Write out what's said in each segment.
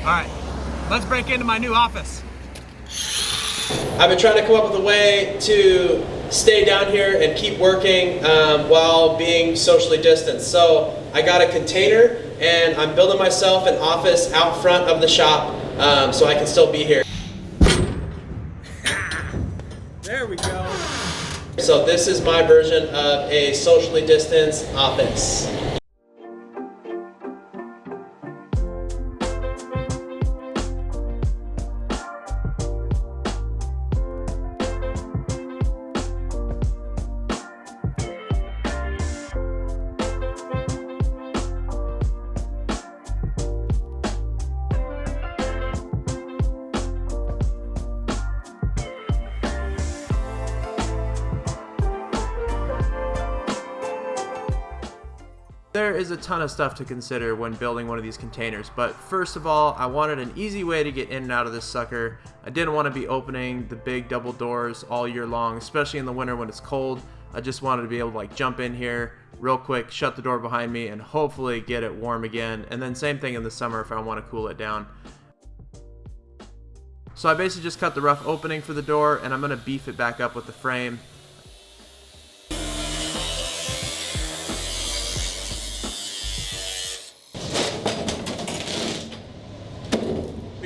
Alright, let's break into my new office. I've been trying to come up with a way to stay down here and keep working while being socially distanced. So I got a container and I'm building myself an office out front of the shop so I can still be here. There we go. So this is my version of a socially distanced office. There is a ton of stuff to consider when building one of these containers, but first of all, I wanted an easy way to get in and out of this sucker. I didn't want to be opening the big double doors all year long, especially in the winter when it's cold. I just wanted to be able to jump in here real quick, shut the door behind me, and hopefully get it warm again. And then same thing in the summer if I want to cool it down. So I basically just cut the rough opening for the door, and I'm going to beef it back up with the frame.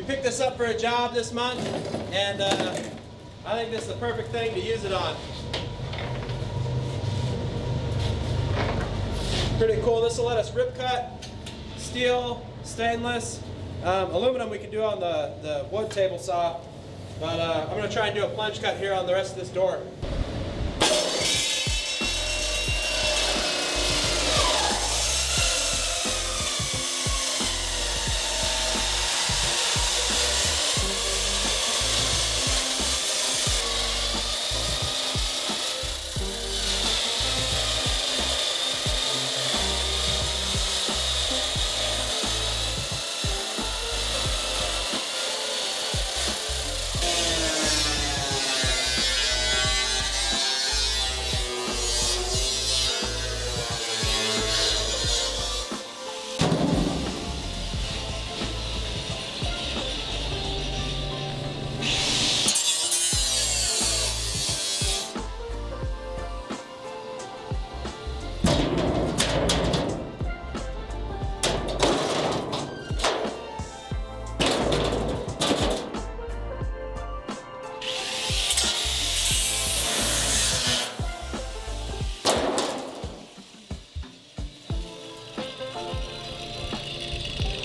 Picked this up for a job this month, and I think this is the perfect thing to use it on. Pretty cool. This will let us rip cut steel, stainless, aluminum we can do on the wood table saw, but I'm going to try and do a plunge cut here on the rest of this door.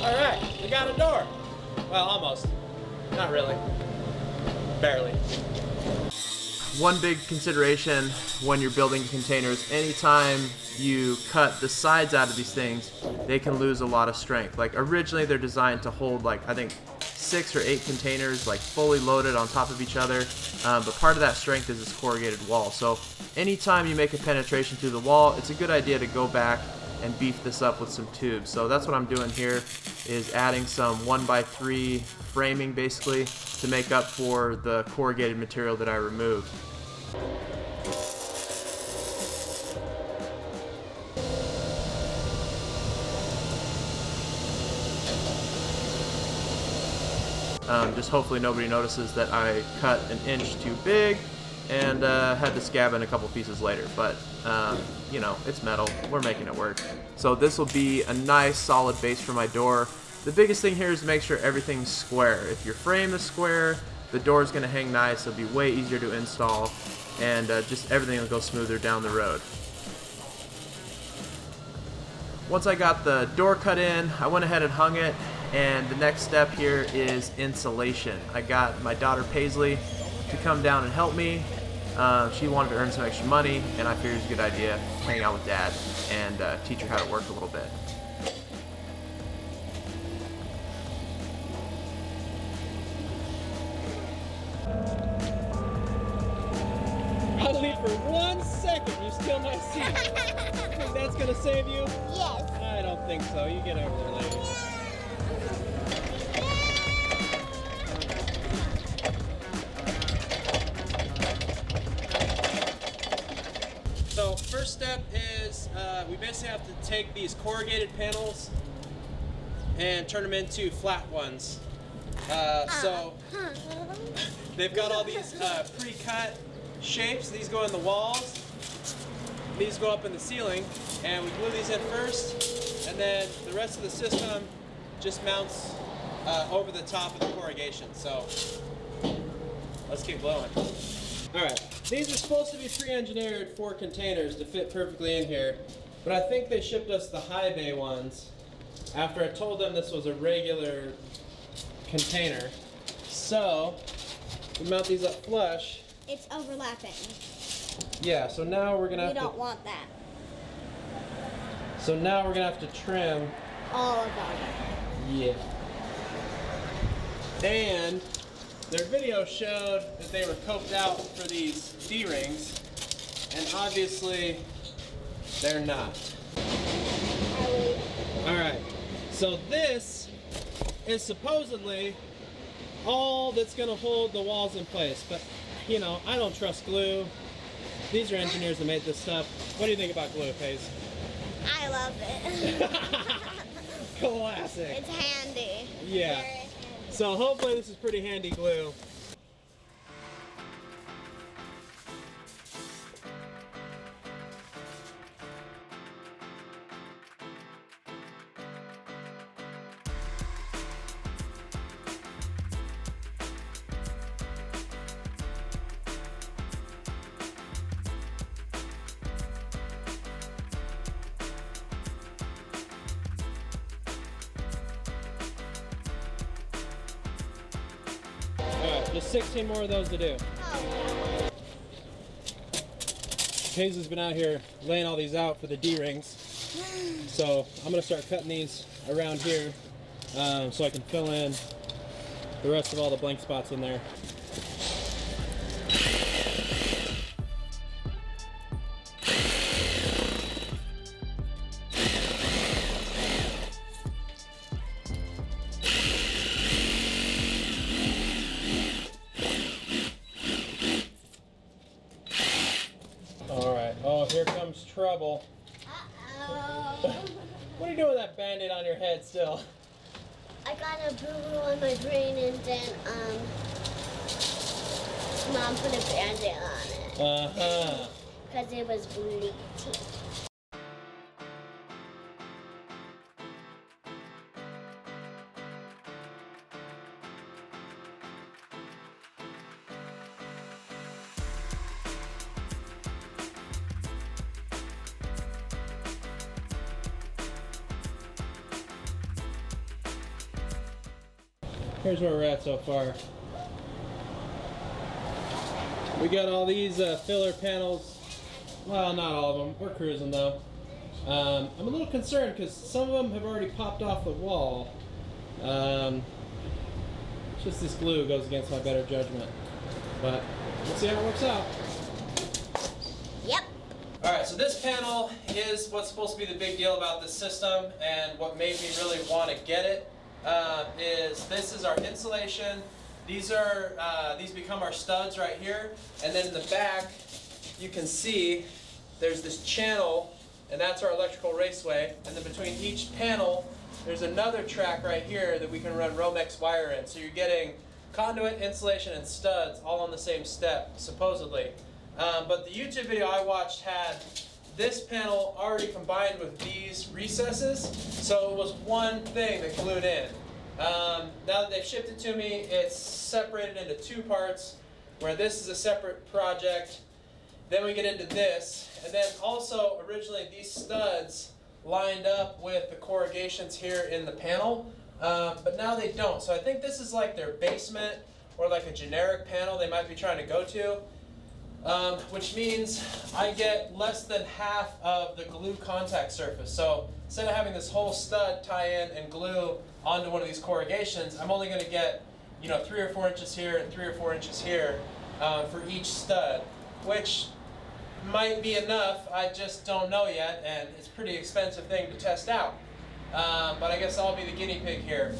Alright, we got a door. Well, almost. Not really. Barely. One big consideration when you're building containers, anytime you cut the sides out of these things, they can lose a lot of strength. Like originally they're designed to hold I think 6 or 8 containers fully loaded on top of each other, but part of that strength is this corrugated wall. So anytime you make a penetration through the wall, it's a good idea to go back and beef this up with some tubes. So that's what I'm doing here, is adding some 1x3 framing basically to make up for the corrugated material that I removed. Just hopefully nobody notices that I cut an inch too big and had to scab in a couple pieces later, but you know, it's metal, we're making it work. So this will be a nice solid base for my door. The biggest thing here is to make sure everything's square. If your frame is square, the door is going to hang nice, it'll be way easier to install, and just everything will go smoother down the road. Once I got the door cut in, I went ahead and hung it, and the next step here is insulation. I got my daughter Paisley to come down and help me. She wanted to earn some extra money, and I figured it was a good idea to hang out with Dad and teach her how to work a little bit. Probably for 1 second you steal my seat. Think that's gonna save you? Yes. I don't think so. You get over there, lady. So first step is we basically have to take these corrugated panels and turn them into flat ones. So they've got all these pre-cut shapes. These go in the walls. These go up in the ceiling, and we glue these in first, and then the rest of the system just mounts over the top of the corrugation. So let's keep blowing. All right, these are supposed to be pre-engineered for containers to fit perfectly in here, but I think they shipped us the high bay ones after I told them this was a regular container. So we mount these up flush. It's overlapping. Yeah, so now we're gonna have We don't want that. So now we're gonna have to trim All of them. Yeah. And their video showed that they were coped out for these D-rings, and obviously they're not. Alright, so this is supposedly all that's going to hold the walls in place, but you know, I don't trust glue. These are engineers that made this stuff. What do you think about glue, Paige? I love it. Classic. It's handy. Yeah. Very handy. So hopefully this is pretty handy glue. Alright, just 16 more of those to do. Oh, Paisley's been out here laying all these out for the D-rings. So I'm going to start cutting these around here so I can fill in the rest of all the blank spots in there. Alright, oh, here comes trouble. uh-oh. What are you doing with that band-aid on your head still? I got a boo-boo on my brain and then, Mom put a band-aid on it. Uh-huh. Because it was bleeding. Here's where we're at so far. We got all these filler panels. Well, not all of them. We're cruising though. I'm a little concerned because some of them have already popped off the wall. Just this glue goes against my better judgment. But we'll see how it works out. Yep. Alright, so this panel is what's supposed to be the big deal about this system, and what made me really want to get it. This is our insulation. These become our studs right here, and then in the back you can see there's this channel, and that's our electrical raceway, and then between each panel there's another track right here that we can run Romex wire in. So you're getting conduit, insulation, and studs all on the same step, supposedly. But the YouTube video I watched had this panel already combined with these recesses, so it was one thing that glued in. Now that they've shipped it to me, it's separated into two parts, where this is a separate project. Then we get into this, and then also originally these studs lined up with the corrugations here in the panel, but now they don't. So I think this is like their basement or like a generic panel they might be trying to go to. Which means I get less than half of the glue contact surface. So instead of having this whole stud tie in and glue onto one of these corrugations, I'm only going to get, 3 or 4 inches here and 3 or 4 inches here for each stud, which might be enough. I just don't know yet, and it's a pretty expensive thing to test out. But I guess I'll be the guinea pig here.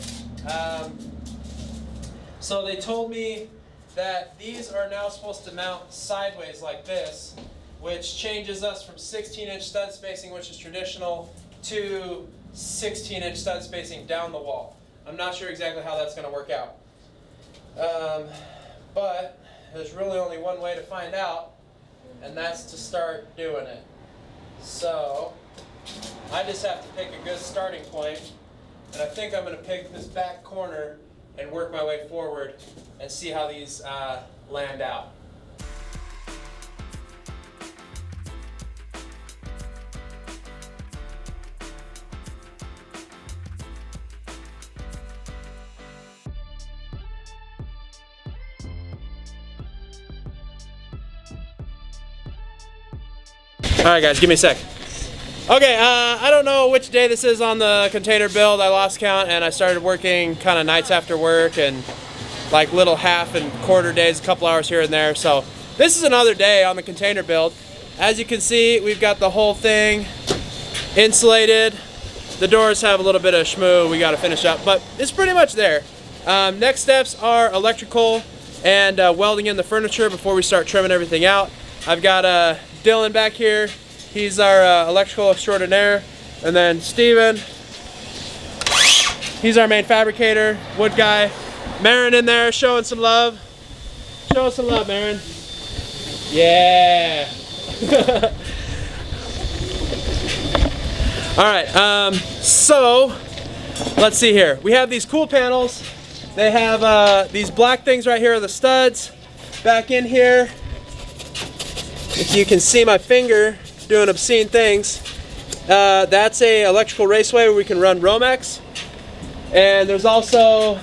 So they told me that these are now supposed to mount sideways like this, which changes us from 16-inch stud spacing, which is traditional, to 16-inch stud spacing down the wall. I'm not sure exactly how that's going to work out. But there's really only one way to find out, and that's to start doing it. So I just have to pick a good starting point, and I think I'm going to pick this back corner and work my way forward and see how these land out. Alright guys, give me a sec. Okay, I don't know which day this is on the container build. I lost count and I started working kind of nights after work and like little half and quarter days, a couple hours here and there. So this is another day on the container build. As you can see, we've got the whole thing insulated. The doors have a little bit of schmoo we got to finish up, but it's pretty much there. Next steps are electrical and welding in the furniture before we start trimming everything out. I've got Dylan back here. He's our electrical extraordinaire. And then Steven. He's our main fabricator, wood guy. Marin in there showing some love. Show us some love, Marin. Yeah. Alright, so let's see here. We have these cool panels. They have these black things right here are the studs. Back in here, if you can see my finger doing obscene things, that's a electrical raceway where we can run Romex. And there's also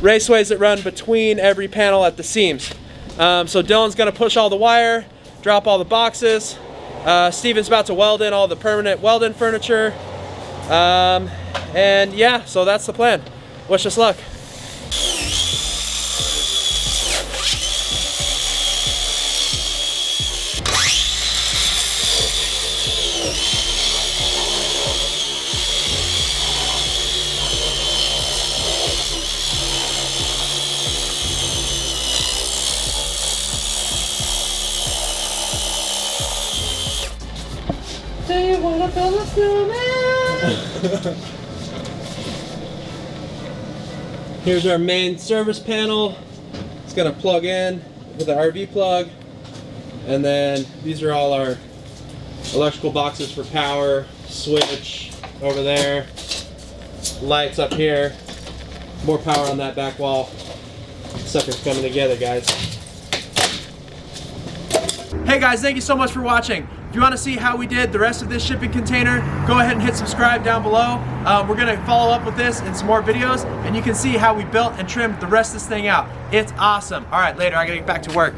raceways that run between every panel at the seams. So Dylan's gonna push all the wire, drop all the boxes. Steven's about to weld in all the permanent weld-in furniture. And yeah, so that's the plan. Wish us luck. Do you wanna build a snowman? Here's our main service panel. It's gonna plug in with the RV plug. And then these are all our electrical boxes for power, switch over there, lights up here, more power on that back wall. Sucker's coming together, guys. Hey guys, thank you so much for watching. If you want to see how we did the rest of this shipping container, go ahead and hit subscribe down below. We're going to follow up with this in some more videos, and you can see how we built and trimmed the rest of this thing out. It's awesome. All right, later. I got to get back to work.